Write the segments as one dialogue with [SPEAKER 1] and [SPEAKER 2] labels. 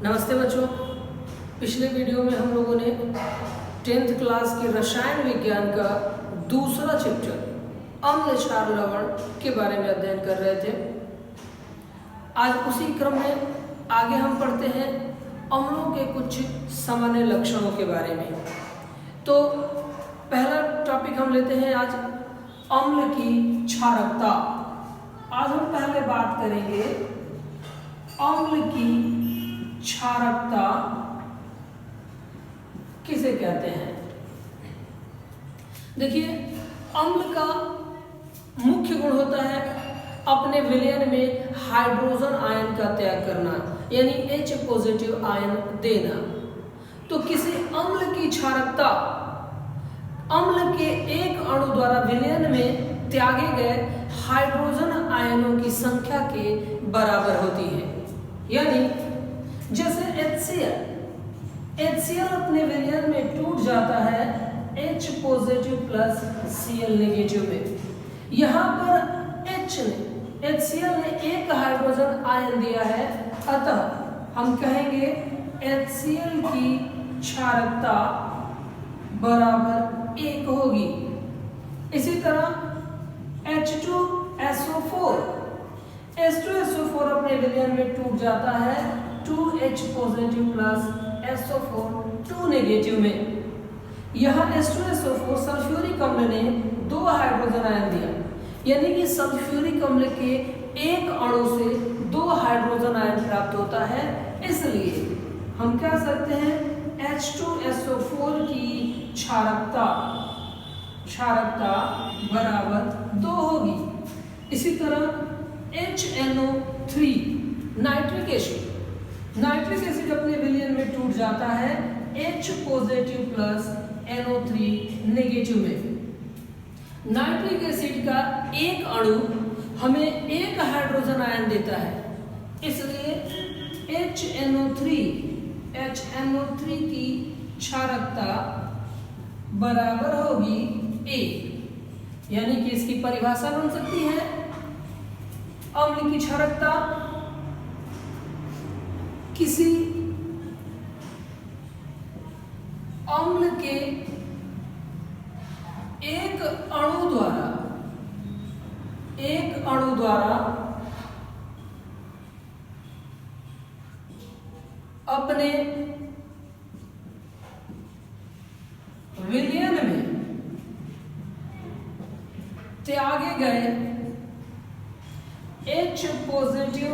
[SPEAKER 1] नमस्ते बच्चों। पिछले वीडियो में हम लोगों ने 10th क्लास के रसायन विज्ञान का दूसरा चैप्टर अम्ल क्षार लवण के बारे में अध्ययन कर रहे थे। आज उसी क्रम में आगे हम पढ़ते हैं अम्लों के कुछ सामान्य लक्षणों के बारे में। तो पहला टॉपिक हम लेते हैं आज अम्ल की क्षारकता। आज हम पहले बात करेंगे अम्ल की क्षारकता किसे कहते हैं। देखिए, अम्ल का मुख्य गुण होता है अपने विलयन में हाइड्रोजन आयन का त्याग करना, यानी H पॉजिटिव आयन देना। तो किसी अम्ल की क्षारकता अम्ल के एक अणु द्वारा विलयन में त्यागे गए हाइड्रोजन आयनों की संख्या के बराबर होती है। यानी जैसे HCl अपने विलयन में टूट जाता है H positive plus Cl negative में। यहाँ पर HCl ने एक हाइड्रोजन आयन दिया है, अतः हम कहेंगे HCl की क्षारकता बराबर 1 होगी। इसी तरह H2SO4 अपने विलयन में टूट जाता है 2H positive plus SO4 2 negative में। यहाँ H2SO4 सल्फ्यूरिक अम्ल ने 2 हाइड्रोजन आयन दिया, यानी कि सल्फ्यूरिक अम्ल के एक अणु से 2 हाइड्रोजन आयन प्राप्त होता है। इसलिए हम कह सकते हैं H2SO4 की क्षारकता बराबर 2 होगी। इसी तरह HNO3 नाइट्रिक एसिड अपने विलयन में टूट जाता है H positive plus NO3 negative में। नाइट्रिक एसिड का एक अणु हमें एक हाइड्रोजन आयन देता है, इसलिए HNO3 की क्षारकता बराबर होगी 1। यानी कि इसकी परिभाषा बन सकती है अम्ल की क्षारकता किसी अम्ल के एक अणु द्वारा अपने विलयन में त्यागे गए H पॉजिटिव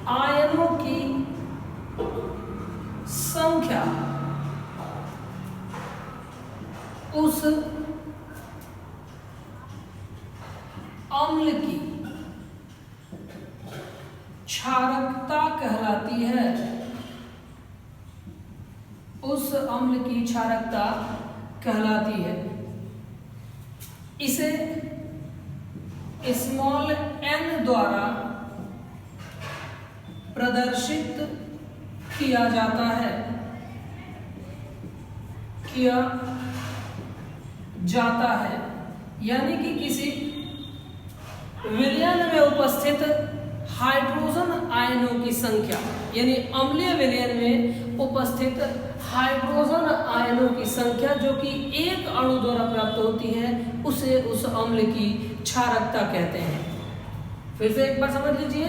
[SPEAKER 1] आयनों की संख्या उस अम्ल की क्षारकता कहलाती है। उस अम्ल की क्षारकता कहलाती है। इसे स्मॉल n द्वारा प्रदर्शित किया जाता है यानी कि किसी विलयन में उपस्थित हाइड्रोजन आयनों की संख्या, यानी अम्लीय विलयन में उपस्थित हाइड्रोजन आयनों की संख्या जो कि एक अणु द्वारा प्राप्त होती है, उसे उस अम्ल की क्षारकता कहते हैं। फिर से एक बार समझ लीजिए,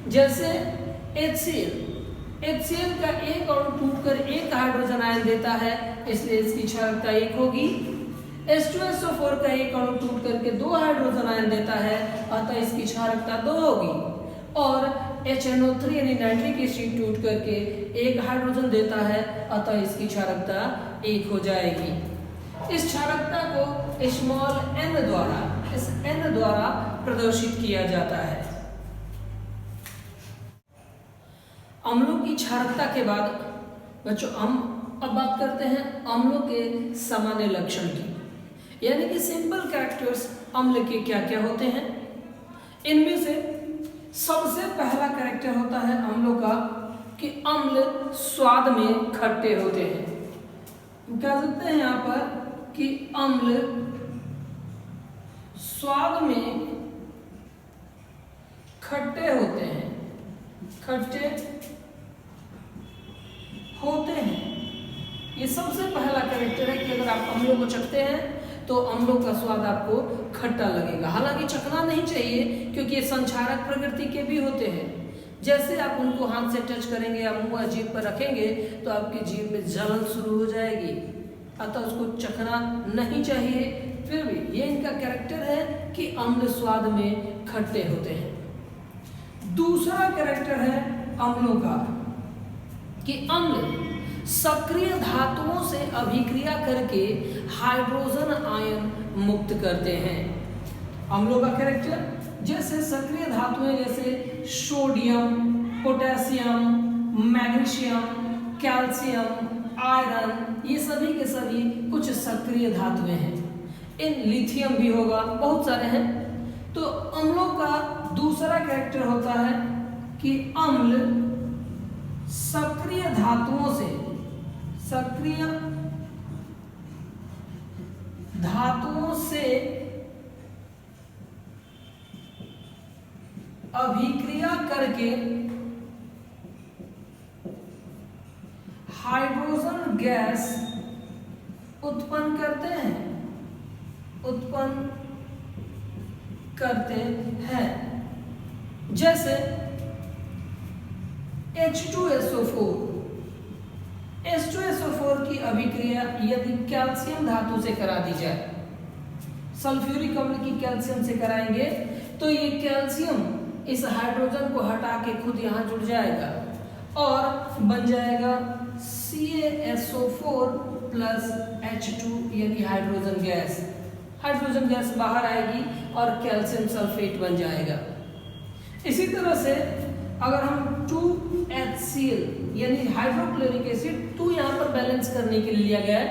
[SPEAKER 1] जैसे HCl का एक अणु टूटकर एक हाइड्रोजन आयन देता है, इसलिए इसकी क्षारकता 1 होगी। H2SO4 का एक अणु टूट करके 2 हाइड्रोजन आयन देता है, अतः इसकी क्षारकता 2 होगी। और HNO3 यानी नाइट्रिक एसिड टूट करके एक हाइड्रोजन देता है, अतः इसकी क्षारकता 1 हो जाएगी। इस क्षारकता को स्मॉल n द्वारा प्रदर्शित किया जाता है। अम्लों की क्षारकता के बाद बच्चों हम अब बात करते हैं अम्लों के सामान्य लक्षण की, यानी कि सिंपल कैरेक्टर्स अम्ल के क्या क्या होते हैं। इनमें से सबसे पहला कैरेक्टर होता है अम्लों का कि अम्ल स्वाद में खट्टे होते हैं। कह सकते हैं यहाँ पर कि अम्ल स्वाद में खट्टे होते हैं। खट्टे होते हैं। ये सबसे पहला कैरेक्टर है कि अगर आप अम्लों को चखते हैं तो अम्लों का स्वाद आपको खट्टा लगेगा। हालांकि चखना नहीं चाहिए क्योंकि ये संक्षारक प्रकृति के भी होते हैं। जैसे आप उनको हाथ से टच करेंगे या मुंह जीभ पर रखेंगे तो आपकी जीभ में जलन शुरू हो जाएगी, अतः उसको चखना नहीं चाहिए। फिर भी ये इनका कैरेक्टर है कि अम्ल स्वाद में खट्टे होते हैं। दूसरा कैरेक्टर है अम्लों का कि अम्ल सक्रिय धातुओं से अभिक्रिया करके हाइड्रोजन आयन मुक्त करते हैं। अम्लों का कैरेक्टर जैसे सक्रिय धातुएं जैसे sodium, potassium, magnesium, calcium, iron, ये सभी के सभी कुछ सक्रिय धातुएं हैं। इन लिथियम भी होगा, बहुत सारे हैं। तो अम्लों का दूसरा कैरेक्टर होता है कि अम्ल सक्रिय धातुओं से अभिक्रिया करके हाइड्रोजन गैस उत्पन्न करते हैं। जैसे H2SO4 की अभिक्रिया यदि कैल्शियम धातु से करा दी जाए, सल्फ्यूरिक अम्ल की कैल्शियम से कराएंगे तो ये कैल्शियम इस हाइड्रोजन को हटा के खुद यहाँ जुड़ जाएगा और बन जाएगा CaSO4 प्लस H2 यानी हाइड्रोजन गैस। हाइड्रोजन गैस बाहर आएगी और कैल्शियम सल्फेट बन जाएगा। इसी तरह से अगर हम 2HCl यानी हाइड्रोक्लोरिक एसिड 2 यहाँ पर बैलेंस करने के लिए लिया गया है।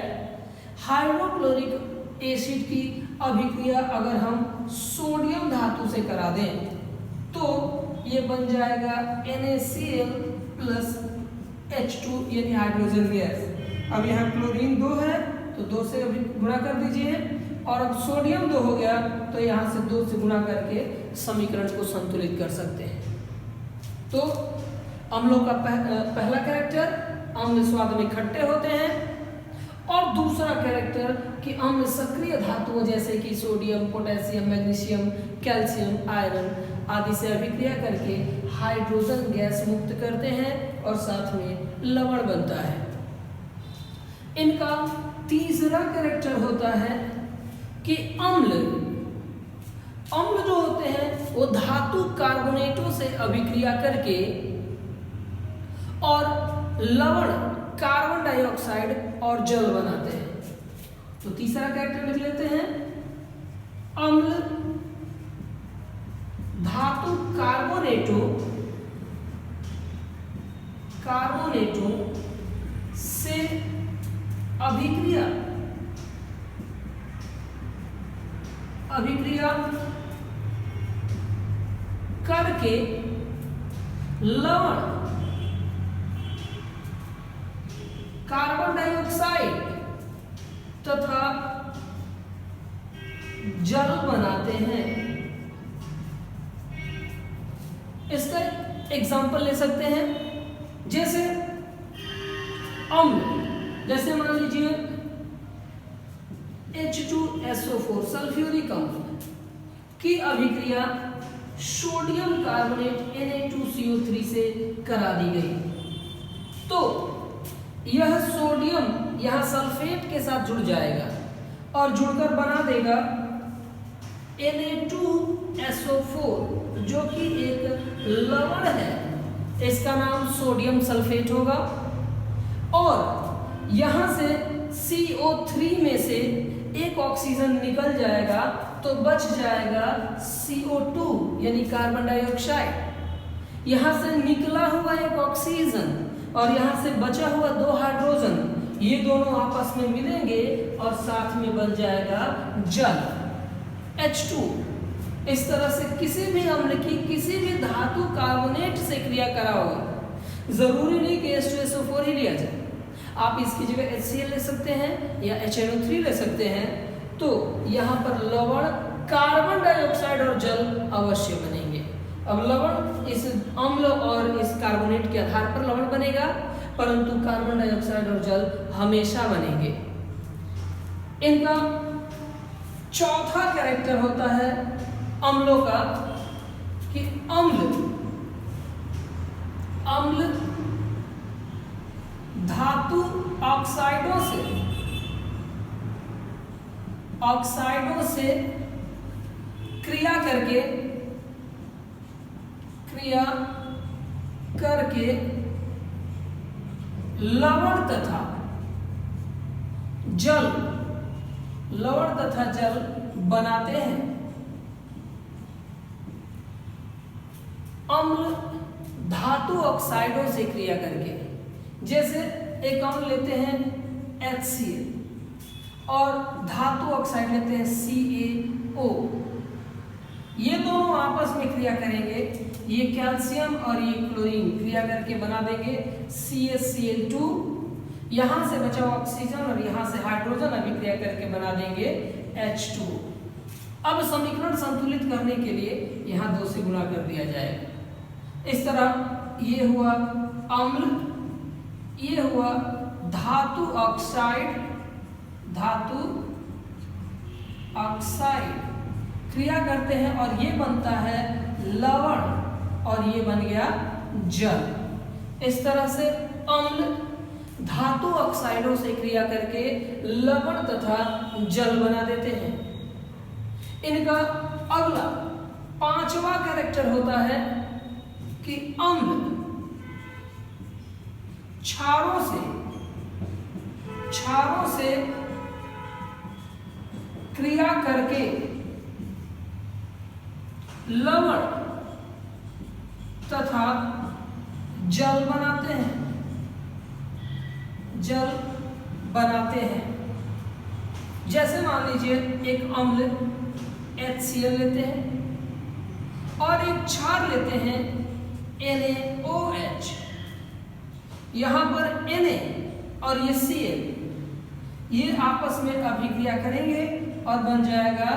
[SPEAKER 1] हाइड्रोक्लोरिक एसिड की अभिक्रिया अगर हम सोडियम धातु से करा दें तो ये बन जाएगा NaCl प्लस H2 यानी हाइड्रोजन गैस। अब यहाँ क्लोरीन 2 है तो 2 से अभी गुणा कर दीजिए और अब सोडियम 2 हो गया तो यहाँ से 2 से गुणा करके समीकरण को संतुलित कर सकते हैं। तो अम्लों का पहला कैरेक्टर अम्ल स्वाद में खट्टे होते हैं और दूसरा कैरेक्टर कि अम्ल सक्रिय धातुओं जैसे कि sodium, potassium, magnesium, calcium, iron आदि से अभिक्रिया करके हाइड्रोजन गैस मुक्त करते हैं और साथ में लवण बनता है। इनका तीसरा कैरेक्टर होता है कि अम्ल जो होते हैं वो धातु कार्बोनेटों से अभिक्रिया करके और लवण कार्बन डाइऑक्साइड और जल बनाते हैं। तो तीसरा कैरेक्टर लिख लेते हैं, अम्ल धातु कार्बोनेटों से अभिक्रिया करके लवण कार्बन डाइऑक्साइड तथा जल बनाते हैं। इसका एग्जाम्पल ले सकते हैं, जैसे अम्ल, जैसे मान लीजिए H2SO4 सल्फ्यूरिक अम्ल की अभिक्रिया सोडियम कार्बोनेट Na2CO3 से करा दी गई तो यह सोडियम यहाँ सल्फेट के साथ जुड़ जाएगा और जुड़कर बना देगा Na2SO4 जो कि एक लवण है। इसका नाम सोडियम सल्फेट होगा और यहाँ से CO3 में से एक ऑक्सीजन निकल जाएगा तो बच जाएगा CO2 यानी कार्बन डाइऑक्साइड। यहाँ से निकला हुआ एक ऑक्सीजन और यहाँ से बचा हुआ 2 हाइड्रोजन, ये दोनों आपस में मिलेंगे और साथ में बन जाएगा जल H2। इस तरह से किसी भी अम्ल की किसी भी धातु कार्बोनेट से क्रिया कराओगे, जरूरी नहीं कि H2SO4 ही लिया जाए, आप इसकी जगह HCl ले सकते हैं या HNO3 ले सकते हैं। तो यहाँ पर लवण कार्बन डाइऑक्साइड और जल अवश्य बनेंगे अब लवण इस अम्ल और इस कार्बोनेट के आधार पर लवण बनेगा, परंतु कार्बन डाइऑक्साइड और जल हमेशा बनेंगे। इनका चौथा कैरेक्टर होता है अम्लों का कि अम्ल धातु ऑक्साइडों से क्रिया करके लवण तथा जल बनाते हैं। अम्ल धातु ऑक्साइडों से क्रिया करके, जैसे एक अम्ल लेते हैं HCl और धातु ऑक्साइड लेते हैं CaO, ये दोनों आपस में क्रिया करेंगे, ये कैल्शियम और ये क्लोरीन क्रिया करके बना देंगे CaCl2, यहाँ से बचा हुआ ऑक्सीजन और यहाँ से हाइड्रोजन अभिक्रिया करके बना देंगे H2। अब समीकरण संतुलित करने के लिए यहाँ 2 से गुणा कर दिया जाएगा। इस तरह ये हुआ अम्ल, ये हुआ धातु ऑक्साइड क्रिया करते हैं और ये बनता है लवण और ये बन गया जल। इस तरह से अम्ल धातु ऑक्साइडों से क्रिया करके लवण तथा जल बना देते हैं। इनका अगला 5वां कैरेक्टर होता है कि अम्ल क्षारों से क्रिया करके लवण तथा जल बनाते हैं। जैसे मान लीजिए एक अम्ल HCl लेते हैं और एक क्षार लेते हैं NaOH। यहाँ पर Na और ये Cl ये आपस में अभिक्रिया करेंगे और बन जाएगा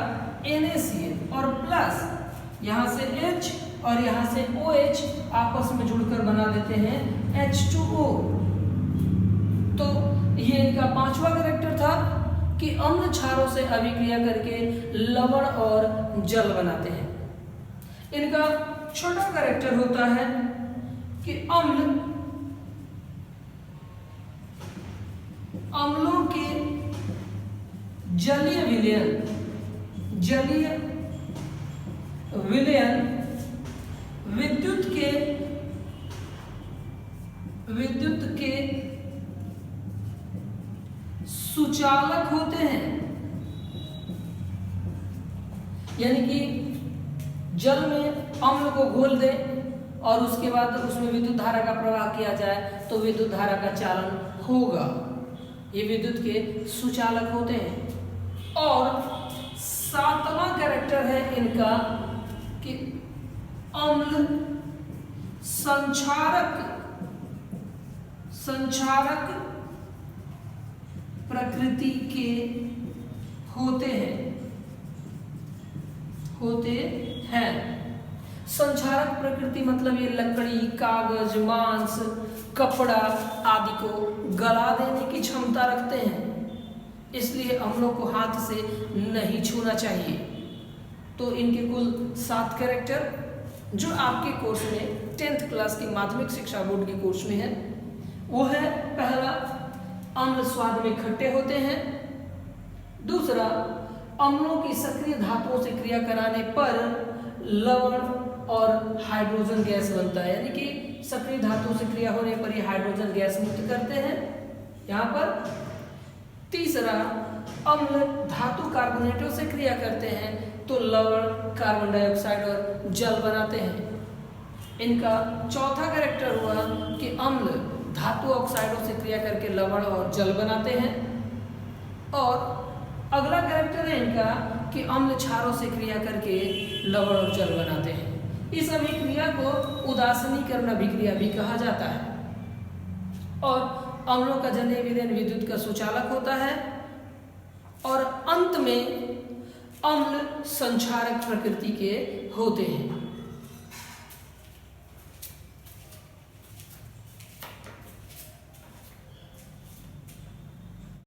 [SPEAKER 1] NaCl और प्लस यहाँ से H और यहाँ से OH आपस में जुड़कर बना देते हैं H2O। तो ये इनका 5वां कैरेक्टर था कि अम्ल क्षारों से अभिक्रिया करके लवण और जल बनाते हैं। इनका छोटा कैरेक्टर होता है कि अम्लों के जलीय विलयन विद्युत के सुचालक होते हैं। यानी कि जल में अम्ल को घोल दें और उसके बाद उसमें विद्युत धारा का प्रवाह किया जाए तो विद्युत धारा का चालन होगा। ये विद्युत के सुचालक होते हैं। और 7वां कैरेक्टर है इनका कि अम्ल संक्षारक प्रकृति के होते हैं। संक्षारक प्रकृति मतलब ये लकड़ी, कागज, मांस, कपड़ा आदि को गला देने की क्षमता रखते हैं, इसलिए अम्लों को हाथ से नहीं छूना चाहिए। तो इनके कुल 7 कैरेक्टर जो आपके कोर्स में 10th क्लास की माध्यमिक शिक्षा बोर्ड के कोर्स में है वो है, पहला अम्ल स्वाद में खट्टे होते हैं। दूसरा, अम्लों की सक्रिय धातुओं से क्रिया कराने पर लवण और हाइड्रोजन गैस बनता है, यानी कि सक्रिय धातुओं से क्रिया होने पर ये हाइड्रोजन गैस मुक्त करते हैं यहाँ पर। तीसरा, अम्ल धातु कार्बोनेटों से क्रिया करते हैं तो लवण, कार्बन डाइऑक्साइड और जल बनाते हैं। इनका चौथा कैरेक्टर हुआ कि अम्ल धातु ऑक्साइडों से क्रिया करके लवण और जल बनाते हैं। और अगला कैरेक्टर है इनका कि अम्ल क्षारों से क्रिया करके लवण और जल बनाते हैं। इस अभिक्रिया को उदासीनीकरण अभिक्रिया भी कहा जाता है। और अम्लों का जलीय विलयन विद्युत का सुचालक होता है। और अंत में अम्ल संक्षारक प्रकृति के होते हैं।